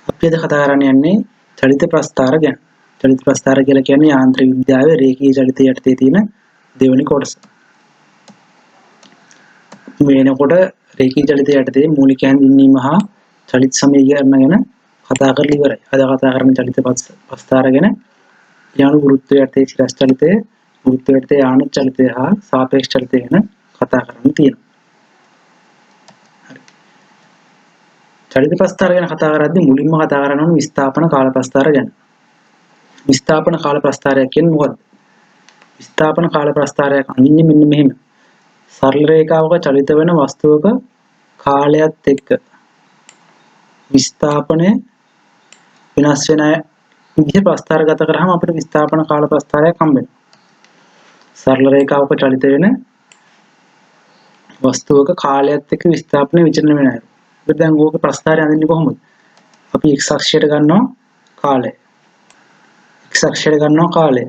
අපි අද කතා කරන්න යන්නේ චලිත ප්‍රස්ථාර ගැන. චලිත ප්‍රස්ථාර කියලා කියන්නේ යාන්ත්‍රික විද්‍යාවේ රේඛීය චලිතය යටතේ තියෙන දෙවෙනි කොටස. මේනකොට රේඛීය චලිතය යටතේ මූලික හැඳින්වීම හා චලිත සමීකරණ ගැන කතා කරලා ඉවරයි. අද කතා කරන චලිත ප්‍රස්ථාර ගැන යානු ගුරුත්වය යටතේ ශිරස් චලිතය, ගුරුත්වය යටතේ යාන චලිතය හා සාපේක්ෂ චලිතය ගැන කතා කරන්න තියෙනවා. චලිත ප්‍රස්ථාර ගැන කතා කරද්දී මුලින්ම කතා කරන්න ඕනේ විස්ථාපන කාල ප්‍රස්ථාර ගැන. විස්ථාපන කාල ප්‍රස්ථාරය කියන්නේ මොකක්ද? විස්ථාපන කාල ප්‍රස්ථාරයක් අඳින්නේ මෙන්න මෙහෙම. සරල රේඛාවක චලිත වෙන වස්තුවක කාලයත් එක්ක විස්ථාපනය වෙනස් වෙන විදිහ ප්‍රස්ථාරගත කරාම අපිට විස්ථාපන කාල ප්‍රස්ථාරයක් හම්බ වෙනවා. සරල රේඛාවක චලිත වෙන වස්තුවක කාලයත් එක්ක විස්ථාපනය විචලන වෙන අය. අපි දැන් ඕක ප්‍රස්ථාරය අඳින්නේ කොහොමද? අපි x අක්ෂයට ගන්නවා කාලය. x අක්ෂයට ගන්නවා කාලය.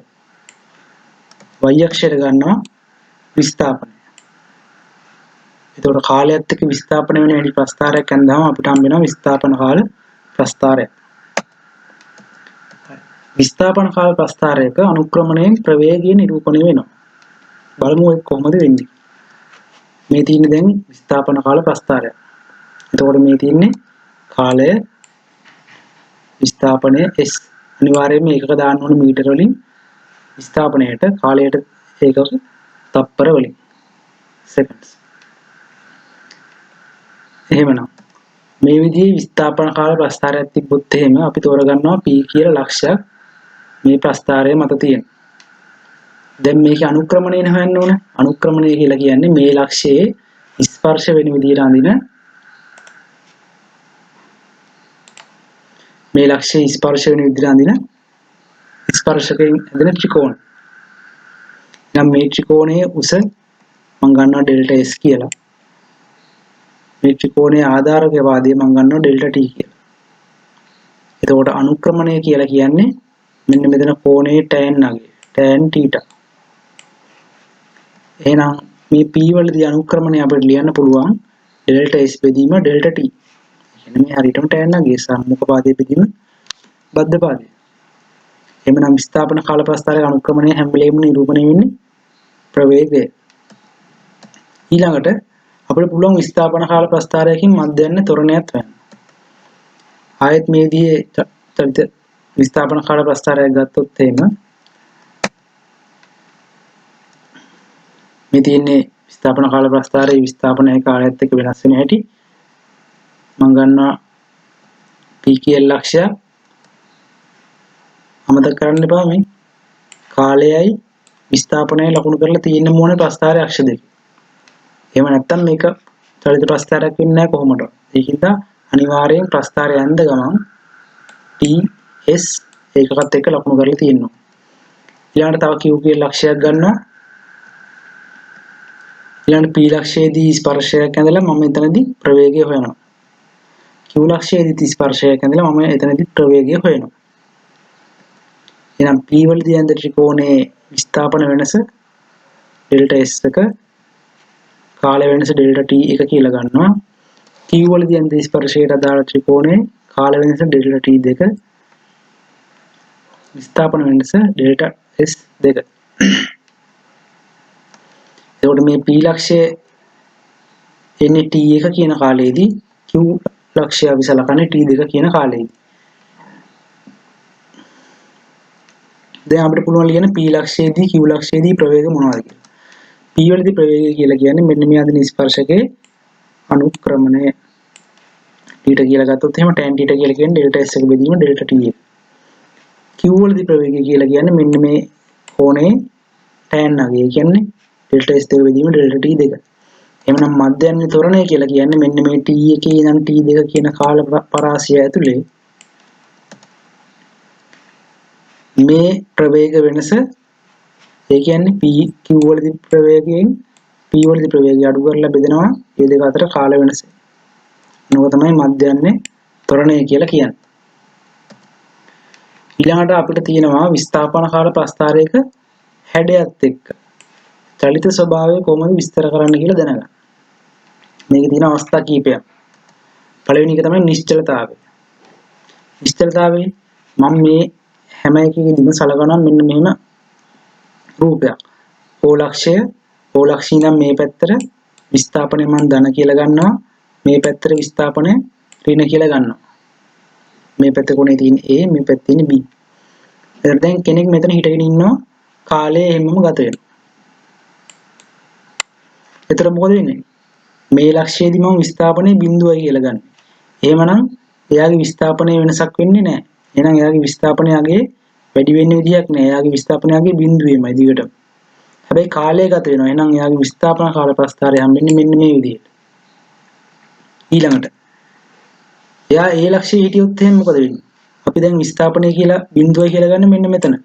y අක්ෂයට ගන්නවා විස්ථාපනය. එතකොට කාලයත් එක්ක විස්ථාපන වෙන හැටි ප්‍රස්ථාරයක් ගන්නාම අපිට හම්බ වෙනවා විස්ථාපන කාල ප්‍රස්ථාරය. විස්ථාපන කාල ප්‍රස්ථාරයක අනුක්‍රමණයෙන් ප්‍රවේගය නිරූපණය වෙනවා. බලමු ඒක කොහොමද වෙන්නේ. මේ තියෙන්නේ දැන් විස්ථාපන කාල ප්‍රස්ථාරය. එතකොට මේ තියෙන්නේ කාලය විස්ථාපනය s. අනිවාර්යයෙන්ම ඒකක දාන්න ඕනේ මීටර වලින් විස්ථාපනයට කාලයට ඒකක තප්පර වලින් seconds. එහෙමනම් මේ විදිහේ විස්ථාපන කාල ප්‍රස්ථාරයක් තිබ්බොත් එහෙම අපි තෝරගන්නවා p කියලා ලක්ෂයක් මේ ප්‍රස්ථාරය මත තියෙන. දැන් මේකේ අනුක්‍රමණය හොයන්න ඕනේ. අනුක්‍රමණය කියලා කියන්නේ මේ ලක්ෂයේ ස්පර්ශ වෙන විදිහට අඳින මේ ලක්ෂයේ ස්පර්ශ වෙන විදිහට අඳින ස්පර්ශකයෙන් ඇදෙන ත්‍රිකෝණ. නම් මේ ත්‍රිකෝණයේ උස මම ගන්නවා ඩෙල්ටා s කියලා. මේ ත්‍රිකෝණයේ ආධාරක වාදය මම ගන්නවා ඩෙල්ටා t කියලා. එතකොට අනුක්‍රමණය කියලා කියන්නේ මෙන්න මෙතන කෝණයේ tan නගේ tan θ. එහෙනම් මේ p වලදී අනුක්‍රමණය අපිට ලියන්න පුළුවන් ඩෙල්ටා s බෙදීම ඩෙල්ටා t. කියන්නේ මේ හරියටම tan නගේ සම්මුඛ පාදයේ බෙදීම බද්ධ පාදය. එහෙනම් විස්ථාපන කාල ප්‍රස්ථාරයේ අනුක්‍රමණය හැම වෙලෙම නිරූපණය වෙන්නේ ප්‍රවේගය. ඊළඟට අපිට පුළුවන් විස්ථාපන කාල ප්‍රස්ථාරයකින් මධ්‍යයන් ත්වරණයත් වෙන්න. ආයෙත් මේ විදිහේ චලිත විස්ථාපන කාල ප්‍රස්ථාරයක් ගත්තොත් එහෙම මේ තියෙන්නේ විස්ථාපන කාල ප්‍රස්ථාරයේ විස්ථාපනයේ කාලයත් එක්ක වෙනස් වෙන හැටි. මම ගන්නවා p කියලා ලක්ෂයක්. අමතක කරන්න එපා මේ කාලයයි විස්ථාපනයයි ලකුණු කරලා තියෙන්න ඕනේ ප්‍රස්ථාරයේ අක්ෂ දෙක. එහෙම නැත්නම් මේක චලිත ප්‍රස්ථාරයක් වෙන්නේ නැහැ කොහොමද? ඒකින්ද අනිවාර්යෙන් ප්‍රස්ථාරය යන්න ගමන් ts ඒකකත් එක්ක ලකුණු කරලා තියෙනවා. ඊළඟට තව q කියලා ලක්ෂයක් ගන්නවා. ඊළඟ p ලක්ෂයේදී ස්පර්ශයක් ඇඳලා මම එතනදී ප්‍රවේගය හොයනවා. q ලක්ෂයේදී ස්පර්ශයක් ඇඳලා මම එතනදී ප්‍රවේගය හොයනවා. එහෙනම් p වලදී ඇඳ ත්‍රිකෝණයේ විස්ථාපන වෙනස ඩෙල්ටා s එක කාල වෙනස ඩෙල්ටා t එක කියලා ගන්නවා. q වලදී ඇඳ ස්පර්ශයට අදාළ ත්‍රිකෝණයේ කාල වෙනස ඩෙල්ටා t දෙක විස්ථාපන වෙනස ඩෙල්ටා s දෙක. එතකොට මේ p ලක්ෂය එන්නේ t එක කියන කාලයේදී q ලක්ෂය අපි සලකන්නේ t දෙක කියන කාලයේදී. දැන් අපිට පුළුවන් ලියන්න p ලක්ෂයේදී q ලක්ෂයේදී ප්‍රවේග මොනවද කියලා. p වලදී ප්‍රවේගය කියලා කියන්නේ මෙන්න මේ අදින ස්පර්ශකයේ අනුක්‍රමණය. θ කියලා ගත්තොත් එහෙම tan θ කියලා කියන්නේ ඩෙල්ටා s එක බෙදීම ඩෙල්ටා t එක. q වලදී ප්‍රවේගය කියලා කියන්නේ මෙන්න මේ කෝණේ tan නගේ. ඒ කියන්නේ ඩෙල්ටා s දෙක බෙදීම ඩෙල්ටා t දෙක. එහෙනම් මධ්‍යයන් ත්වරණය කියලා කියන්නේ මෙන්න මේ t එකේ ඉඳන් t දෙක කියන කාල පරාසය ඇතුලේ මේ ප්‍රවේග වෙනස ඒ කියන්නේ p q වලදී ප්‍රවේගයෙන් p වලදී ප්‍රවේගය අඩු කරලා බෙදෙනවා මේ දෙක අතර කාල වෙනස. මොනක තමයි මධ්‍යයන්නේ ත්වරණය කියලා කියන්නේ. ඊළඟට අපිට තියෙනවා විස්ථාපන කාල ප්‍රස්ථාරයක හැඩයත් එක්ක චලිත ස්වභාවය කොහොමද විස්තර කරන්න කියලා දැනගන්න. මේකේ තියෙන අවස්ථා කීපයක්. පළවෙනි එක තමයි නිශ්චලතාවය. විස්තරතාවයේ මම මේ හැම එකකදීම සලකනවා මෙන්න මෙහෙම රූපයක්. ඕලක්ෂී නම් මේ පැත්තට විස්ථාපනය මම ධන කියලා ගන්නවා. මේ පැත්තට විස්ථාපනය ඍණ කියලා ගන්නවා. මේ පැත්ත කොනේ තියෙන A, මේ පැත්තේ තියෙන B. එතකොට දැන් කෙනෙක් මෙතන හිටගෙන ඉන්නවා. කාලය හැමම ගත වෙනවා. එතකොට මොකද වෙන්නේ? මේ ලක්ෂයේදී මම විස්ථාපනය බිඳුවයි කියලා ගන්න. එහෙමනම් එයාගේ විස්ථාපනය වෙනසක් වෙන්නේ නැහැ. එහෙනම් එයාගේ විස්ථාපනයගේ වැඩි වෙන්න විදියක් නැහැ. එයාගේ විස්ථාපනයගේ බිඳුවේමයි දිගටම. හැබැයි කාලය ගත වෙනවා. එහෙනම් එයාගේ විස්ථාපන කාල ප්‍රස්ථාරය හම්බෙන්නේ මෙන්න මේ විදිහට. ඊළඟට එයා ඒ ලක්ෂයේ හිටියොත් එහෙනම් මොකද වෙන්නේ? අපි දැන් විස්ථාපනය කියලා බිඳුවයි කියලා ගන්න මෙන්න මෙතන.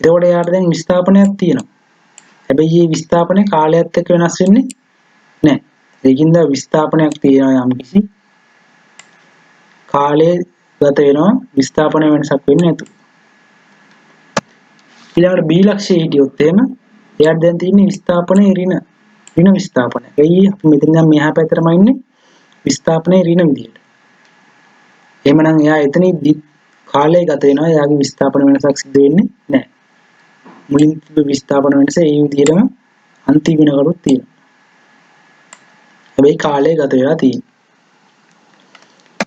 එතකොට එයාට දැන් විස්ථාපනයක් තියෙනවා. හැබැයි මේ විස්ථාපනය කාලයත් එක්ක වෙනස් වෙන්නේ නැහැ. ඒකින්ද විස්ථාපනයක් තියෙනවා යම් කිසි කාලය ගත වෙනවා විස්ථාපන වෙනසක් වෙන්නේ නැතු. ඊළඟට B ලක්ෂයේ හිටියොත් එහෙම එයාට දැන් තියෙන්නේ විස්ථාපනයේ ඍණ විස්ථාපනය. එයි අපි මෙතන දැන් මෙහා පැත්තටම ඉන්නේ විස්ථාපනයේ ඍණ විදියට. එහෙමනම් එයා එතනදී කාලය ගත වෙනවා එයාගේ විස්ථාපන වෙනසක් සිදු වෙන්නේ නැහැ. මුලින් තිබ්බ විස්ථාපන වෙනස ඒ විදිහටම අන්තිම වෙනකලුත් තියෙනවා. හැබැයි කාලය ගත වෙලා තියෙනවා.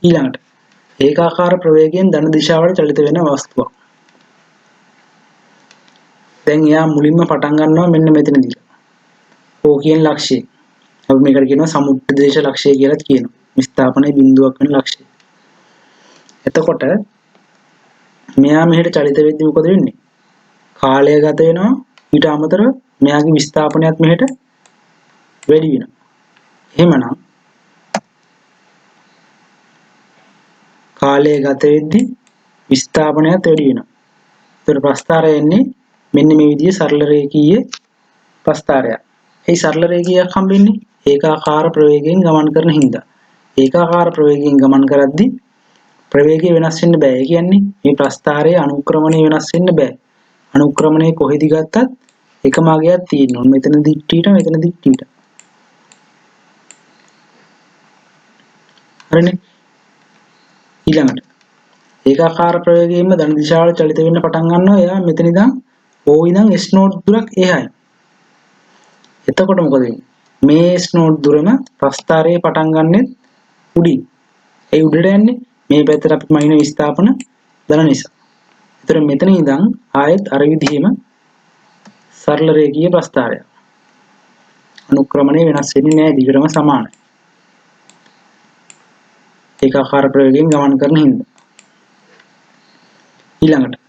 ඊළඟට ඒකාකාර ප්‍රවේගයෙන් ධන දිශාවට චලිත වෙන වස්තුවක්. දැන් එයා මුලින්ම පටන් ගන්නවා මෙන්න මෙතනදී. O කියන ලක්ෂය. අපි මේකට කියනවා සමුද්දේශ ලක්ෂය කියලා කියනවා. විස්ථාපනයේ බිඳුවක් වෙන ලක්ෂය. එතකොට මෙයා මෙහෙට චලිත වෙද්දී මොකද වෙන්නේ? කාලය ගත වෙනවා ඊට අමතරව මෙයාගේ විස්ථාපනයත් මෙහෙට වැඩි වෙනවා. එහෙමනම් කාලය ගත වෙද්දී විස්ථාපනයත් වැඩි වෙනවා. ඒතර ප්‍රස්ථාරය එන්නේ මෙන්න මේ විදිහේ සරල රේඛීය ප්‍රස්ථාරයක්. ඒ සරල රේඛියක් හම්බෙන්නේ ඒකාකාර ප්‍රවේගයෙන් ගමන් කරන හින්දා. ඒකාකාර ප්‍රවේගයෙන් ගමන් කරද්දී ප්‍රවේගය වෙනස් වෙන්න බෑ. ඒ කියන්නේ මේ ප්‍රස්ථාරයේ අනුක්‍රමණය වෙනස් වෙන්න බෑ. අනුක්‍රමණය කොහෙදි ගත්තත් එකම අගයක් තියෙන්න ඕන. මෙතන දික්ටීට මෙතන දික්ටීට. හරිනේ. ඊළඟට ඒකාකාර ප්‍රවේගයෙන්ම ධන දිශාවට චලිත වෙන්න පටන් ගන්නවා. එයා මෙතන ඉඳන් O ඉඳන් S නෝඩ් දුරක් එහායි. එතකොට මොකද වෙන්නේ? මේ S නෝඩ් දුරම ප්‍රස්ථාරයේ පටන් ගන්නෙ උඩින්. ඒ උඩට යන්නේ මේ පැත්තට අපි මයින විස්ථාපන ධන නිසා. ඒතර මෙතන ඉඳන් ආයෙත් අර විදිහේම සරල රේඛීය ප්‍රස්ථාරයක්. අනුක්‍රමණය වෙනස් වෙන්නේ නැහැ. දිගටම සමානයි. ඒකාකාර ප්‍රවේගයෙන් ගමන් කරන හින්දා. ඊළඟට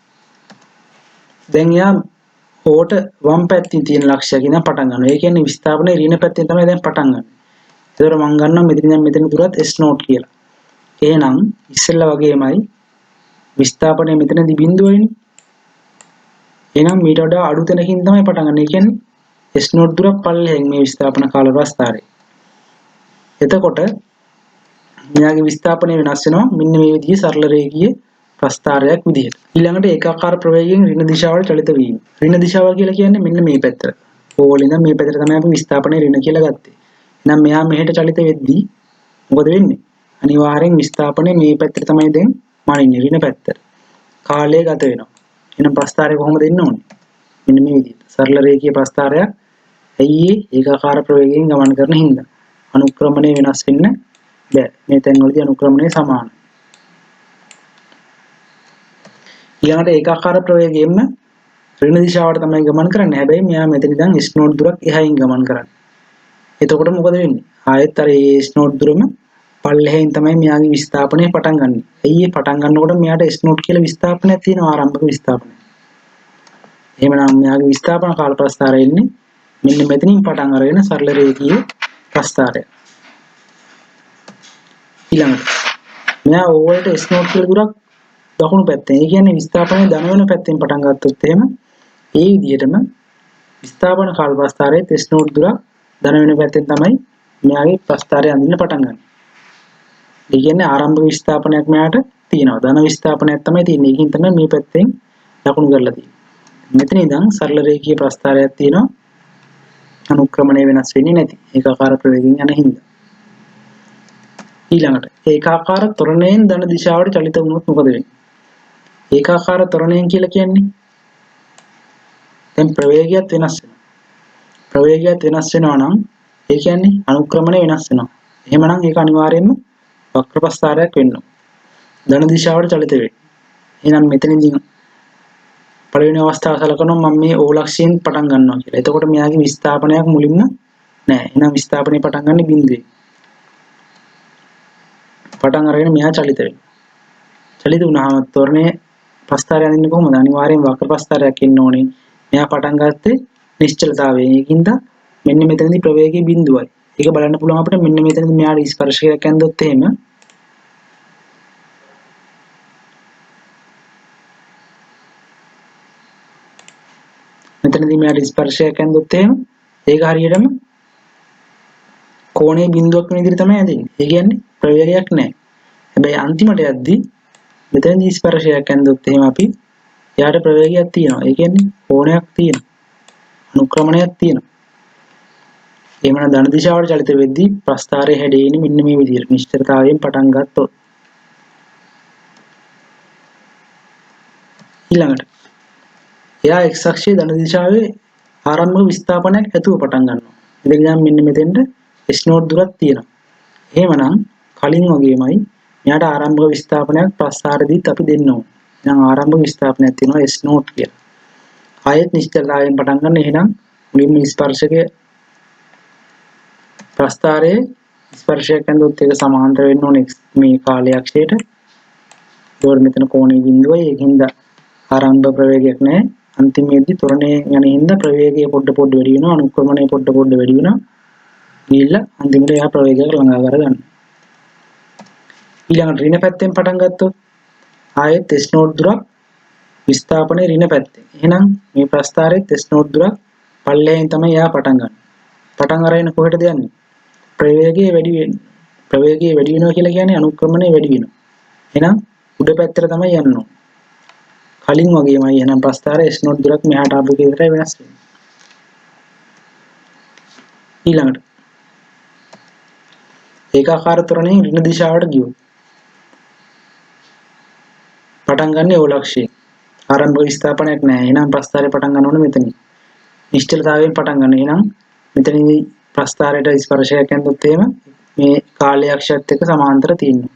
දැන් යා ඕට වම් පැත්තේ තියෙන ලක්ෂයක් ඉඳන් පටන් ගන්නවා. ඒ කියන්නේ විස්ථාපනයේ ඍණ පැත්තෙන් තමයි දැන් පටන් ගන්න. ඒතර මම ගන්නවා මෙතන ඉඳන් මෙතන දුරත් S නෝට් කියලා. එහෙනම් ඉස්සෙල්ලා වගේමයි විස්ථාපනයේ මෙතනදී බිඳුවයිනේ. එහෙනම් මීට වඩා අඩු තැනකින් තමයි පටන් ගන්න. ඒ කියන්නේ S නෝට් දුරක් පල්ලෙහෙන් මේ විස්ථාපන කාල ප්‍රස්ථාරේ. එතකොට මෙයාගේ විස්ථාපනය වෙනස් වෙනවා මෙන්න මේ විදිහේ සරල රේඛීය ප්‍රස්ථාරයක් විදිහට. ඊළඟට ඒකාකාර ප්‍රවේගයෙන් ඍණ දිශාවට චලිත වීම. ඍණ දිශාව කියලා කියන්නේ මෙන්න මේ පැත්තට. ඕවල ඉඳන් මේ පැත්තට තමයි අපි විස්ථාපනයේ ඍණ කියලා ගත්තේ. එහෙනම් මෙයා මෙහෙට චලිත වෙද්දී මොකද වෙන්නේ? අනිවාර්යෙන් විස්ථාපනයේ මේ පැත්තට තමයි දැන් මනින්නේ ඍණ පැත්තට. කාලය ගත වෙනවා. එහෙනම් ප්‍රස්ථාරය කොහොමද එන්න ඕනේ? මෙන්න මේ විදිහට. සරල රේඛීය ප්‍රස්ථාරයක්. ඇයි ඒකාකාර ප්‍රවේගයෙන් ගමන් කරන හින්දා. අනුක්‍රමණය වෙනස් වෙන්න බෑ. මේ තැන්වලදී අනුක්‍රමණය සමානයි. ඊළඟට ඒකාකාර ප්‍රවේගයෙන්ම ඍණ දිශාවට තමයි ගමන් කරන්නේ. හැබැයි මෙයා මෙතන ඉඳන් S නෝඩ් දුරක් එහායින් ගමන් කරන්නේ. එතකොට මොකද වෙන්නේ? ආයෙත් අර S නෝඩ් දුරම පල්ලෙහෙන් තමයි මෙයාගේ විස්ථාපනය පටන් ගන්න. ඇයි පටන් ගන්නකොට මෙයාට S නෝඩ් කියලා විස්ථාපනයක් තියෙනවා ආරම්භක විස්ථාපනය. එහෙමනම් මෙයාගේ විස්ථාපන කාල ප්‍රස්ථාරය එන්නේ මෙන්න මෙතනින් පටන් අරගෙන සරල රේඛීය ප්‍රස්ථාරය. ඊළඟට මෙයා ඕවලට S නෝඩ් කියලා දුරක් දකුණු පැත්තෙන්. ඒ කියන්නේ විස්ථාපනයේ ධන වෙන පැත්තෙන් පටන් ගත්තොත් එහෙම ඒ විදිහටම විස්ථාපන කාල ප්‍රස්ථාරයේ S නෝඩ් දුරක් ධන වෙන පැත්තෙන් තමයි මෙයාගේ ප්‍රස්ථාරය අඳින්න පටන් ගන්න. ඒ කියන්නේ ආරම්භක විස්ථාපනයක් මෙයාට තියෙනවා. ධන විස්ථාපනයක් තමයි තියෙන්නේ. ඒකින් තමයි මේ පැත්තෙන් දකුණු කරලා තියෙන්නේ. මෙතන ඉඳන් සරල රේඛීය ප්‍රස්ථාරයක් තියෙනවා. අනුක්‍රමණය වෙනස් වෙන්නේ නැති. ඒකාකාර ප්‍රවේගයෙන් යන හින්දා. ඊළඟට ඒකාකාර ත්වරණයෙන් ධන දිශාවට චලිත වුණොත් මොකද වෙන්නේ? ඒකාකාර ත්වරණයෙන් කියලා කියන්නේ දැන් ප්‍රවේගයත් වෙනස් වෙනවා. ප්‍රවේගයත් වෙනස් වෙනවා නම් ඒ කියන්නේ අනුක්‍රමණය වෙනස් වෙනවා. එහෙමනම් ඒක අනිවාර්යයෙන්ම වක්‍රපස්ථාරයක් වෙන්න ඕන. ධන දිශාවට චලිත වෙන්නේ. එහෙනම් මෙතනදී පළවෙනි අවස්ථාව සලකනවා මම මේ ඕලක්ෂයෙන් පටන් ගන්නවා කියලා. එතකොට මෙයාගේ විස්ථාපනයක් මුලින්ම නැහැ. එහෙනම් විස්ථාපනය පටන් ගන්න බිඳුවේ. පටන් අරගෙන මෙයා චලිත වෙනවා. චලිත වුණාම ත්වරණයේ ප්‍රස්ථාරය අඳින්න කොහොමද? අනිවාර්යෙන් වක්‍ර ප්‍රස්ථාරයක් එන්න ඕනේ. මෙයා පටන් ගත්තේ නිශ්චලතාවයෙන්. ඒකින්ද මෙන්න මෙතනදී ප්‍රවේගයේ බිඳුවයි. ඒක බලන්න පුළුවන් අපිට මෙන්න මෙතනදී මෙයාට ස්පර්ශයක් ඇඳොත් එහෙම මෙතනදී මෙයාට ස්පර්ශයක් ඇඳොත් එහෙම ඒක හරියටම කෝණයේ බිඳුවක් වෙන විදිහට තමයි ඇඳෙන්නේ. ඒ කියන්නේ ප්‍රවේගයක් නැහැ. හැබැයි අන්තිමට යද්දී මෙතනදී ස්පර්ශයක් ඇඳොත් එහෙම අපි යාට ප්‍රවේගයක් තියෙනවා. ඒ කියන්නේ කෝණයක් තියෙනවා. අනුක්‍රමණයක් තියෙනවා. එහෙමනම් ධන දිශාවට චලිත වෙද්දී ප්‍රස්ථාරයේ හැඩෙන්නේ මෙන්න මේ විදිහට නිශ්චලතාවයෙන් පටන් ගත්තොත්. ඊළඟට එයා x අක්ෂයේ ධන දිශාවේ ආරම්භක විස්ථාපනයක් ඇතුව පටන් ගන්නවා. ඉතින් දැන් මෙන්න මෙතෙන්ට s නෝට් දුරක් තියෙනවා. එහෙමනම් කලින් වගේමයි මෙයාට ආරම්භක විස්ථාපනයක් ප්‍රස්ථාරයේදීත් අපි දෙන්න ඕනේ. එහෙනම් ආරම්භක විස්ථාපනයක් තියෙනවා s නෝට් කියලා. ආයෙත් නිශ්චලතාවයෙන් පටන් ගන්න. එහෙනම් මුලින්ම ස්පර්ශකයේ ප්‍රස්ථාරයේ ස්පර්ශයක් ඇඳොත් ඒක සමාන්තර වෙන්න ඕනේ මේ කාලයේ අක්ෂයට. ඒවල මෙතන කෝණයේ බිඳුවයි ඒකින්ද ආරම්භ ප්‍රවේගයක් නැහැ. අන්තිමේදී ත්වරණයේ යන හින්දා ප්‍රවේගය පොඩ වැඩි වෙනවා. අනුක්‍රමණය පොඩ වැඩි වෙනවා. ගිහිල්ලා අන්තිමට එයා ප්‍රවේගයකට ළඟා කරගන්න. ඊළඟට ඍණ පැත්තෙන් පටන් ගත්තොත් ආයෙත් s නෝට් දුරක් විස්ථාපනයේ ඍණ පැත්තේ. එහෙනම් මේ ප්‍රස්ථාරයේ s නෝට් දුරක් පල්ලෙයෙන් තමයි එයා පටන් ගන්න. පටන් අරගෙන කොහෙටද යන්නේ? ප්‍රවේගය වැඩි වෙනවා. ප්‍රවේගය වැඩි වෙනවා කියලා කියන්නේ අනුක්‍රමණය වැඩි වෙනවා. එහෙනම් උඩ පැත්තට තමයි යන්න ඕනේ. කලින් වගේමයි එහෙනම් ප්‍රස්ථාරයේ s නෝට් දුරක් මෙහාට ආපු එක විතරයි වෙනස් වෙන්නේ. ඊළඟට ඒකාකාර ත්වරණයෙන් ඍණ දිශාවට ගියොත් පටන් ගන්න ඕලක්ෂයෙන් ආරම්භක විස්ථාපනයක් නැහැ. එහෙනම් ප්‍රස්ථාරය පටන් ගන්න ඕනේ මෙතනින්. නිශ්චලතාවයෙන් පටන් ගන්න. එහෙනම් මෙතනදී ප්‍රස්ථාරයට ස්පර්ශයක් ඇඳොත් එහෙම මේ කාලයේ අක්ෂයත් එක්ක සමාන්තර තියෙනවා.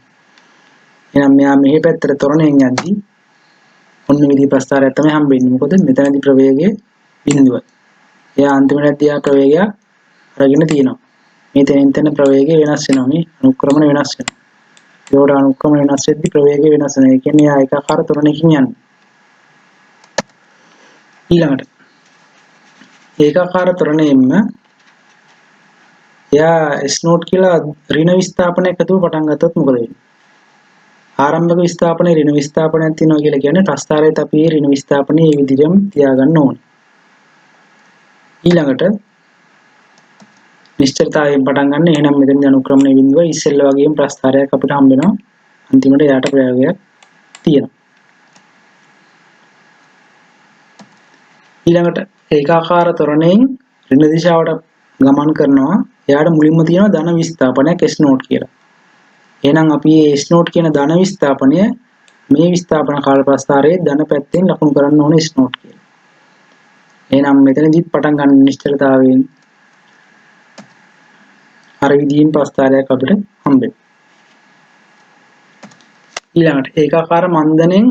එහෙනම් මෙයා මෙහි පැත්තට ත්වරණයෙන් යද්දී ඔන්න විදිහේ ප්‍රස්ථාරයක් තමයි හම්බෙන්නේ. මොකද මෙතනදී ප්‍රවේගයේ බිඳුවයි. එයා අන්තිමට එයා ප්‍රවේගය අරගෙන තියෙනවා. මේ තැනින් ප්‍රවේගය වෙනස් වෙනවා. මේ අනුක්‍රමණය වෙනස් වෙනවා. ඒකට අනුක්‍රමණය වෙනස් වෙද්දී ප්‍රවේගය වෙනස් වෙනවා. ඒ කියන්නේ එයා ඒකාකාර ත්වරණයකින් යන්නේ. ඊළඟට ඒකාකාර ත්වරණයෙන්ම එයා s නෝට් කියලා ඍණ විස්ථාපනයක් ඇතුව පටන් ගත්තොත් මොකද වෙන්නේ? ආරම්භක විස්ථාපනයේ ඍණ විස්ථාපනයක් තියෙනවා කියලා කියන්නේ ප්‍රස්ථාරයේත් අපි මේ ඍණ විස්ථාපනයේ මේ විදිහටම තියාගන්න ඕනේ. ඊළඟට නිශ්චලතාවයෙන් පටන් ගන්න. එහෙනම් මෙතන අනුක්‍රමණය බිඳුව ඉස්සෙල්ල වගේම ප්‍රස්ථාරයක් අපිට හම්බ වෙනවා. අන්තිමට යාට ප්‍රයෝගයක් තියෙනවා. ඊළඟට ඒකාකාර ත්වරණයෙන් ඍණ දිශාවට ගමන් කරනවා. එයාට මුලින්ම තියෙනවා ධන විස්ථාපනයක් s නෝට් කියලා. එහෙනම් අපි මේ s නෝට් කියන ධන විස්ථාපනය මේ විස්ථාපන කාල ප්‍රස්ථාරයේ ධන පැත්තෙන් ලකුණු කරන්න ඕනේ s නෝට් කියලා. එහෙනම් මෙතනදිත් පටන් ගන්න නිශ්චලතාවයෙන් අර විදිහින් ප්‍රස්ථාරයක් අපිට හම්බෙනවා. ඊළඟට ඒකාකාර මන්දනෙන්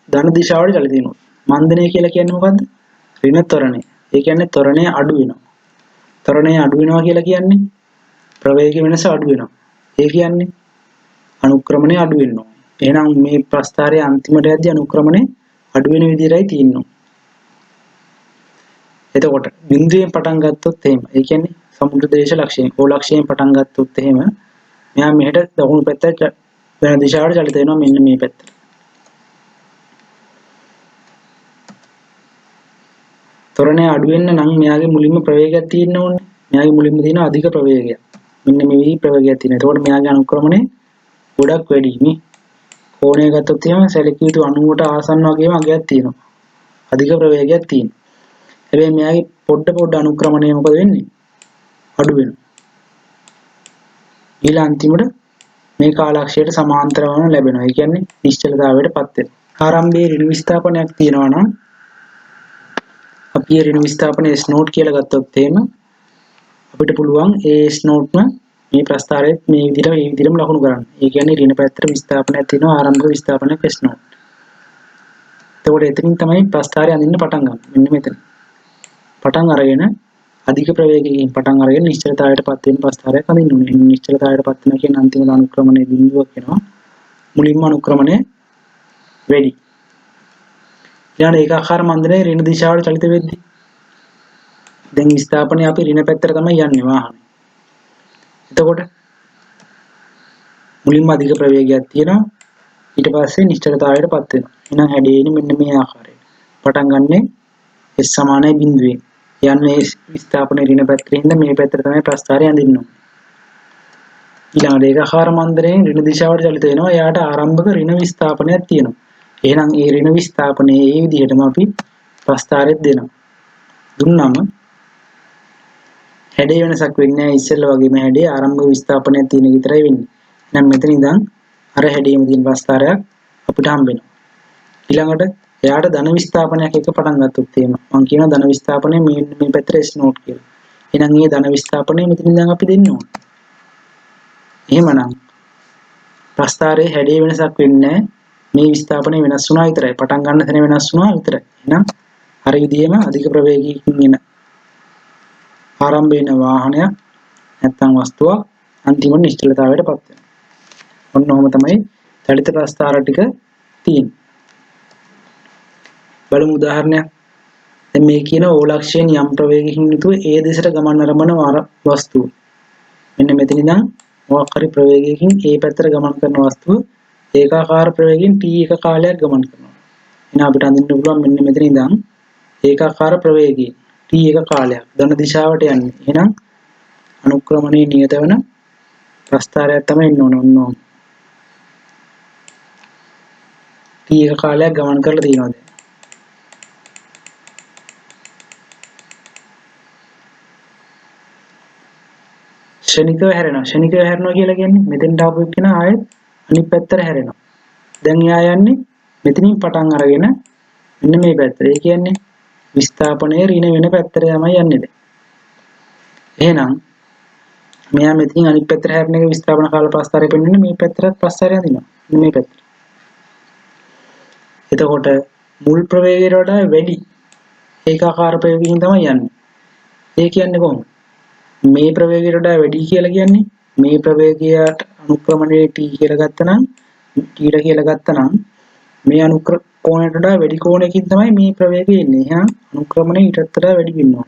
ධන දිශාවට චලිත වෙනවා. මන්දනය කියලා කියන්නේ මොකද්ද? ඍණ ත්වරණය. ඒ කියන්නේ ත්වරණය අඩු වෙනවා. ත්වරණය අඩු වෙනවා කියලා කියන්නේ ප්‍රවේග වෙනස අඩු වෙනවා. ඒ කියන්නේ අනුක්‍රමණය අඩු වෙනවා. එහෙනම් මේ ප්‍රස්ථාරයේ අන්තිමට යද්දී අනුක්‍රමණය අඩු වෙන විදිහටයි තියෙන්නේ. එතකොට බිඳුවෙන් පටන් ගත්තොත් එහෙම. ඒ කියන්නේ සමුද්‍ර දේශ ලක්ෂයෙන් ඕලක්ෂයෙන් පටන් ගත්තොත් එහෙම මෙහා මෙහෙට දකුණු පැත්තට වෙන දිශාවට චලිත වෙනවා මෙන්න මේ පැත්තට. ත්වරණය අඩු වෙන්න නම් මෙයාගේ මුලින්ම ප්‍රවේගයක් තියෙන්න ඕනේ. මෙයාගේ මුලින්ම තියෙන අධික ප්‍රවේගයක්. මෙන්න මේ විදිහේ ප්‍රවේගයක් තියෙනවා. එතකොට මෙයාගේ අනුක්‍රමණය ගොඩක් වැඩි නේ. කෝණය ගත්තොත් එහෙම සැලකිය යුතු 90ට ආසන්න වගේම අගයක් තියෙනවා. අධික ප්‍රවේගයක් තියෙනවා. හැබැයි මෙයාගේ පොඩ අනුක්‍රමණය මොකද වෙන්නේ? අඩු වෙනවා. ඊළඟ අන්තිමට මේ කාලක්ෂයට සමාන්තරවම ලැබෙනවා. ඒ කියන්නේ නිශ්චලතාවයටපත් වෙනවා. ආරම්භයේ ඍණ විස්ථාපනයක් තියෙනවා නම් අපි ඍණ විස්ථාපනයේ S නෝට් කියලා ගත්තොත් එහෙම අපිට පුළුවන් ඒ S නෝට්ම මේ ප්‍රස්ථාරයේ මේ විදිහටම ලකුණු කරන්න. ඒ කියන්නේ ඍණ පැත්තට විස්ථාපනයක් තියෙනවා ආරම්භක විස්ථාපනයක් S නෝට්. එතකොට එතනින් තමයි ප්‍රස්ථාරය අඳින්න පටන් ගන්න. මෙන්න මෙතන. පටන් අරගෙන අධික ප්‍රවේගයකින් පටන් අරගෙන නිශ්චලතාවයටපත් වෙන ප්‍රස්ථාරයක් අඳින්න ඕනේ. නිශ්චලතාවයටපත් වෙන කියන්නේ අන්තිම අනුක්‍රමණයේ බිඳුවක් වෙනවා. මුලින්ම අනුක්‍රමණය වැඩි. ඊළඟ ඒකාකාර මන්දනේ ඍණ දිශාවට චලිත වෙද්දී දැන් විස්ථාපනය අපි ඍණ පැත්තට තමයි යන්නේ වාහනේ. එතකොට මුලින්ම අධික ප්‍රවේගයක් තියෙනවා. ඊට පස්සේ නිශ්චලතාවයටපත් වෙනවා. එහෙනම් හැඩයේනේ මෙන්න මේ ආකාරයට. පටන් ගන්නෙ S සමානයි බිඳුවෙන්. යන්නේ විස්ථාපනයේ ඍණ පැත්තේ ඉඳන් මේ පැත්තට තමයි ප්‍රස්ථාරය අඳින්න ඕනේ. ඊළඟට ඒකාකාර මන්දනේ ඍණ දිශාවට චලිත වෙනවා. එයාට ආරම්භක ඍණ විස්ථාපනයක් තියෙනවා. එහෙනම් ඒ ඍණ විස්ථාපනයේ ඒ විදිහටම අපි ප්‍රස්ථාරයක් දෙනවා. දුන්නම හැඩේ වෙනසක් වෙන්නේ නැහැ. ඉස්සෙල්ලා වගේම හැඩේ ආරම්භක විස්ථාපනයක් තියෙන විතරයි වෙන්නේ. එහෙනම් මෙතන ඉඳන් අර හැඩේම තියෙන ප්‍රස්ථාරයක් අපිට හම්බ වෙනවා. ඊළඟට එයාට ධන විස්ථාපනයක් එක පටන් ගත්තොත් එහෙම මම කියනවා ධන විස්ථාපනය මේ පැත්තට S නෝට් කියලා. එහෙනම් මේ ධන විස්ථාපනය මෙතන ඉඳන් අපි දෙන්න ඕනේ. එහෙමනම් ප්‍රස්ථාරයේ හැඩේ වෙනසක් වෙන්නේ නැහැ. මේ විස්ථාපනය වෙනස් වුණා විතරයි. පටන් ගන්න තැන වෙනස් වුණා විතරයි. එහෙනම් අර විදිහේම අධික ප්‍රවේගයකින් එන ආරම්භ වෙන වාහනයක් නැත්නම් වස්තුවක් අන්තිම නිශ්චලතාවයටපත් වෙනවා. ඔන්න ඔහොම තමයි චලිත ප්‍රස්ථාර ටික තියෙන්නේ. බලමු උදාහරණයක්. දැන් මේ කියන ඕලක්ෂයෙන් යම් ප්‍රවේගයකින් යුතුව ඒ දෙසට ගමන් අරඹන වස්තුව. මෙන්න මෙතන ඉඳන් මොකක් හරි ප්‍රවේගයකින් ඒ පැත්තට ගමන් කරන වස්තුව ඒකාකාර ප්‍රවේගයෙන් t එක කාලයක් ගමන් කරනවා. එහෙනම් අපිට අඳින්න පුළුවන් මෙන්න මෙතන ඉඳන් ඒකාකාර ප්‍රවේගයෙන් t එක කාලයක් ධන දිශාවට යන්නේ. එහෙනම් අනුක්‍රමණයේ නියත වෙන ප්‍රස්ථාරයක් තමයි එන්න ඕන. ඔන්න t එක කාලයක් ගමන් කරලා තියෙනවා. ශනිකව හැරෙනවා. ශනිකව හැරෙනවා කියලා කියන්නේ මෙතෙන්ට ආපු එක්කෙනා ආයෙත් අනිත් පැත්තට හැරෙනවා. දැන් එයා යන්නේ මෙතනින් පටන් අරගෙන මෙන්න මේ පැත්තට. ඒ කියන්නේ විස්ථාපනයේ ඍණ වෙන පැත්තට තමයි යන්නේ දැන්. එහෙනම් මෙයා මෙතනින් අනිත් පැත්තට හැරෙන එක විස්ථාපන කාල ප්‍රස්ථාරය පෙන්වන්නේ මේ පැත්තට ප්‍රස්ථාරය අදිනවා. මේ පැත්තට. එතකොට මුල් ප්‍රවේගයට වඩා වැඩි ඒකාකාර ප්‍රවේගයකින් තමයි යන්නේ. ඒ කියන්නේ කොහොමද? මේ ප්‍රවේගයට වඩා වැඩි කියලා කියන්නේ මේ ප්‍රවේගයට අනුක්‍රමණයේ t කියලා ගත්තනම් t කියලා ගත්තනම් මේ කෝණයට වඩා වැඩි කෝණයකින් තමයි මේ ප්‍රවේගය එන්නේ. එහෙනම් අනුක්‍රමණය ඊටත් වඩා වැඩි වෙනවා.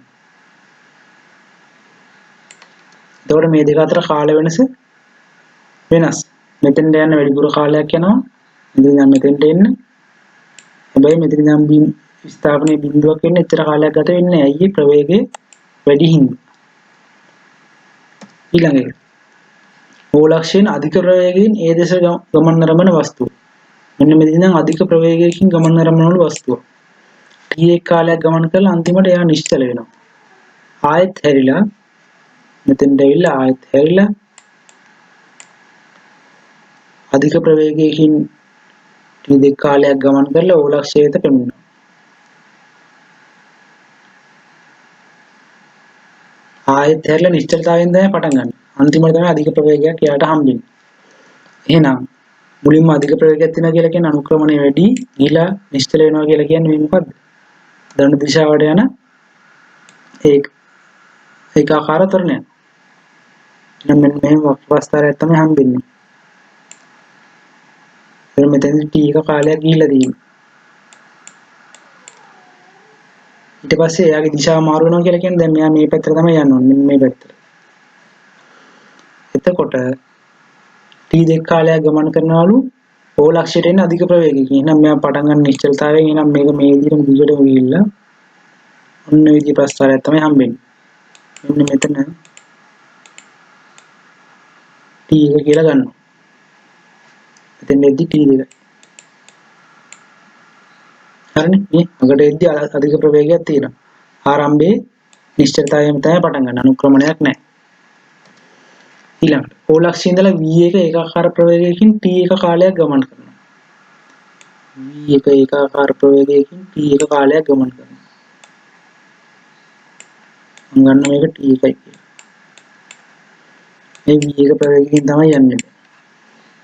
එතකොට මේ දෙක අතර කාල වෙනස වෙනස්. මෙතෙන්ට යන වැඩිපුර කාලයක් යනවා. මෙතන නම් මෙතෙන්ට එන්න. හැබැයි මෙතන නම් විස්ථාපනයේ බිඳුවක් වෙන්න එච්චර කාලයක් ගත වෙන්නේ නැහැ. ඇයි ප්‍රවේගය වැඩි හින්දා. ඊළඟ එක. ඕලක්ෂයෙන් අධික ප්‍රවේගයෙන් ඒ දෙස ගමන් අරඹන වස්තුව. මෙන්න මෙතන ඉඳන් අධික ප්‍රවේගයකින් ගමන් අරඹන වස්තුව. t එක කාලයක් ගමන් කරලා අන්තිමට එයා නිශ්චල වෙනවා. ආයෙත් හැරිලා මෙතෙන්ට ඇවිල්ලා ආයෙත් හැරිලා අධික ප්‍රවේගයකින් t දෙක කාලයක් ගමන් කරලා ඕලක්ෂයට පැමිණෙනවා. ආයෙත් හැරිලා නිශ්චලතාවයෙන් තමයි පටන් ගන්න. අන්තිමට තමයි අධික ප්‍රවේගයක් එයාට හම්බෙන්නේ. එහෙනම් මුලින්ම අධික ප්‍රවේගයක් තියෙනවා කියලා කියන්නේ අනුක්‍රමණය වැඩි, ගිහිලා නිශ්චල වෙනවා කියලා කියන්නේ මේ මොකද්ද? ධන දිශාවට යන ඒකාකාර ත්වරණය. එහෙනම් මෙන්න මේ වක්‍රස්ථාරයක් තමයි හම්බෙන්නේ. එතන මෙතන t එක කාලයක් ගිහිලා තියෙනවා. ඊට පස්සේ එයාගේ දිශාව මාරු වෙනවා කියලා කියන්නේ දැන් මෙයා මේ පැත්තට තමයි යන්න ඕනේ. මෙන්න මේ පැත්තට. එතකොට t දෙක කාලයක් ගමන් කරනවලු ඕලක්ෂයට එන අධික ප්‍රවේගයකින්. එහෙනම් මෙයා පටන් ගන්න නිශ්චලතාවයෙන් එහෙනම් මේක මේ විදිහටම දිගටම ගිහිල්ලා ඔන්න විදිහ ප්‍රස්ථාරයක් තමයි හම්බෙන්නේ. මෙන්න මෙතන t එක කියලා ගන්නවා. එතෙන් එද්දි t දෙක. හරිනේ. මේ අගට එද්දි අධික ප්‍රවේගයක් තියෙනවා. ආරම්භයේ නිශ්චලතාවයෙන් තමයි පටන් ගන්න. අනුක්‍රමණයක් නැහැ. ඊළඟට O ලක්ෂයේ ඉඳලා V1 ඒකාකාර ප්‍රවේගයකින් t1 කාලයක් ගමන් කරනවා. V1 ඒකාකාර ප්‍රවේගයකින් t1 කාලයක් ගමන් කරනවා. මම ගන්න මේක t1 කියලා. මේ V1 ප්‍රවේගයකින් තමයි යන්නේ.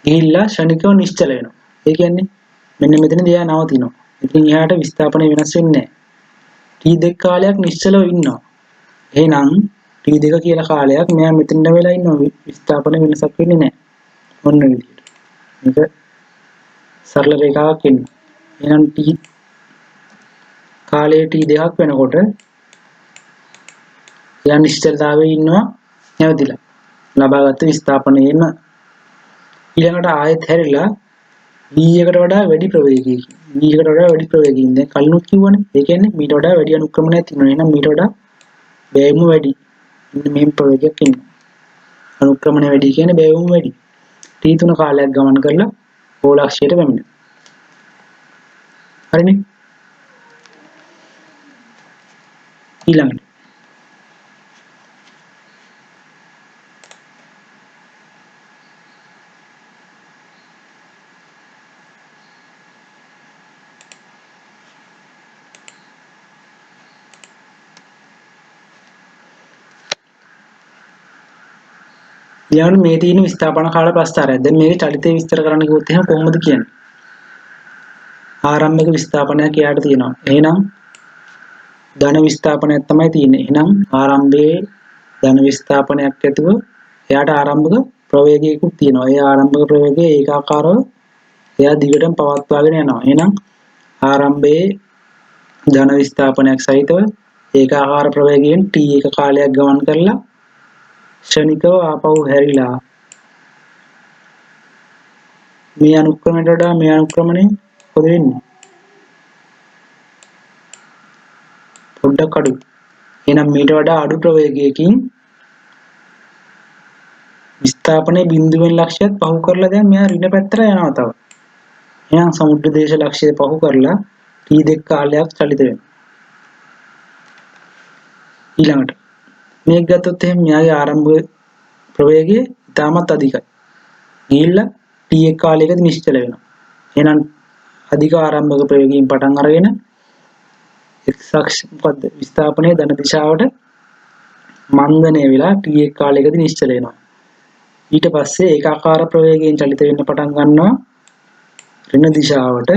ගිහිල්ලා ෂණිකව නිශ්චල වෙනවා. ඒ කියන්නේ මෙන්න මෙතනදී එයා නවතිනවා. ඉතින් එයාට විස්ථාපනය වෙනස් වෙන්නේ නැහැ. t2 කාලයක් නිශ්චලව ඉන්නවා. එහෙනම් t2 කියලා කාලයක් මෙයා මෙතනට වෙලා ඉන්නවා. විස්ථාපන වෙනසක් වෙන්නේ නැහැ. ඔන්න විදිහට. මේක සරල රේඛාවක් එන්නේ. එහෙනම් t කාලයේ t2ක් වෙනකොට එයා නිශ්චලතාවයේ ඉන්නවා නැවතිලා. ලබාගත් විස්ථාපනයේම ඊළඟට ආයෙත් හැරිලා v1කට වඩා වැඩි ප්‍රවේගයකින් v1කට වඩා වැඩි ප්‍රවේගයකින් දැන් කලිනුත් කිව්වනේ. ඒ කියන්නේ මීට වඩා වැඩි අනුක්‍රමණයක් තියෙනවා. එහෙනම් මීට වඩා බැයුම වැඩි. මෙන්න මේ ප්‍රවේගයක් එනවා. අනුක්‍රමණය වැඩි කියන්නේ බැයුම වැඩි. t3 කාලයක් ගමන් කරලා O ලක්ෂයට පැමිණෙනවා. හරිනේ? ඊළඟට මේ තියෙන විස්ථාපන කාල ප්‍රස්ථාරය. දැන් මේකේ චලිතය විස්තර කරන්න කිව්වොත් එහෙනම් කොහොමද කියන්නේ? ආරම්භක විස්ථාපනයක් එයාට තියෙනවා. එහෙනම් ධන විස්ථාපනයක් තමයි තියෙන්නේ. එහෙනම් ආරම්භයේ ධන විස්ථාපනයක් ඇතුව එයාට ආරම්භක ප්‍රවේගයකුත් තියෙනවා. ඒ ආරම්භක ප්‍රවේගය ඒකාකාරව එයා දිගටම පවත්වාගෙන යනවා. එහෙනම් ආරම්භයේ ධන විස්ථාපනයක් සහිතව ඒකාකාර ප්‍රවේගයෙන් t1 කාලයක් ගමන් කරලා ක්ෂණිකව ආපහු හැරිලා මේ අනුක්‍රමණයට වඩා මේ අනුක්‍රමණය මොකද වෙන්නේ? පොඩ්ඩක් අඩු. එහෙනම් මීට වඩා අඩු ප්‍රවේගයකින් විස්ථාපනයේ බිඳුවෙන් ලක්ෂයත් පහු කරලා දැන් මෙයා ඍණ පැත්තට යනවා තව. එහෙනම් සමුද්‍ර දේශ ලක්ෂය පහු කරලා t2 කාලයක් චලිත වෙනවා. ඊළඟට මේක ගත්තොත් එහෙනම් මෙයාගේ ආරම්භ ප්‍රවේගය ඉතාමත් අධිකයි. ගිහිල්ලා t1 කාලයකදී නිශ්චල වෙනවා. එහෙනම් අධික ආරම්භක ප්‍රවේගයෙන් පටන් අරගෙන x අක්ෂ මොකද්ද විස්ථාපනයේ ධන දිශාවට මන්දනය වෙලා t1 කාලයකදී නිශ්චල වෙනවා. ඊට පස්සේ ඒකාකාර ප්‍රවේගයෙන් චලිත වෙන්න පටන් ගන්නවා ඍණ දිශාවට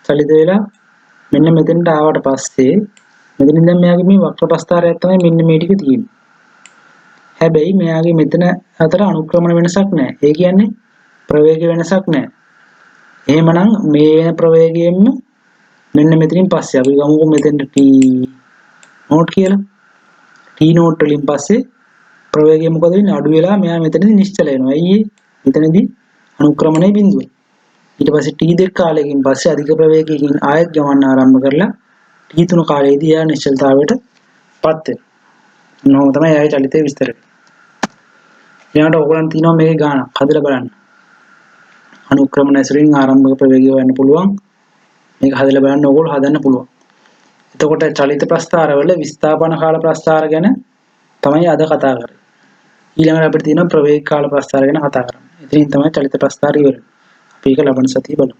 චලිත වෙලා මෙන්න මෙතෙන්ට ආවට පස්සේ මෙතනින් දැන් මෙයාගේ මේ වක්‍ර ප්‍රස්ථාරයක් තමයි මෙන්න මේ ටික තියෙන්නේ. හැබැයි මෙයාගේ මෙතන අතර අනුක්‍රමණ වෙනසක් නැහැ. ඒ කියන්නේ ප්‍රවේග වෙනසක් නැහැ. එහෙමනම් මේ වෙන ප්‍රවේගයෙන්ම මෙන්න මෙතනින් පස්සේ අපි ගමුකෝ මෙතෙන්ට t නෝට් කියලා. t නෝට් වලින් පස්සේ ප්‍රවේගය මොකද වෙන්නේ? අඩු වෙලා මෙයා මෙතනදී නිශ්චල වෙනවා. ඇයි මෙතනදී අනුක්‍රමණයේ බිඳුව. ඊට පස්සේ t2 කාලයකින් පස්සේ අධික ප්‍රවේගයකින් ආයෙත් ගමන් ආරම්භ කරලා t3 කාලයේදී එයා නිශ්චලතාවයට පත් වෙනවා. නෝම තමයි එයාගේ චලිතය විස්තර කරන්නේ. ඊළඟට ඕගොල්ලන් තියෙනවා මේකේ ගාණක් හදලා බලන්න. අනුක්‍රමණ ඇසුරින් ආරම්භක ප්‍රවේගය හොයන්න පුළුවන්. මේක හදලා බලන්න ඕගොල්ලෝ හදන්න පුළුවන්. එතකොට චලිත ප්‍රස්ථාරවල විස්ථාපන කාල ප්‍රස්ථාර ගැන තමයි අද කතා කරන්නේ. ඊළඟට අපිට තියෙනවා ප්‍රවේග කාල ප්‍රස්ථාර ගැන කතා කරන්න. ඉතින් තමයි චලිත ප්‍රස්ථාර ඉවර. අපි ඒක ලබන සතියේ බලමු.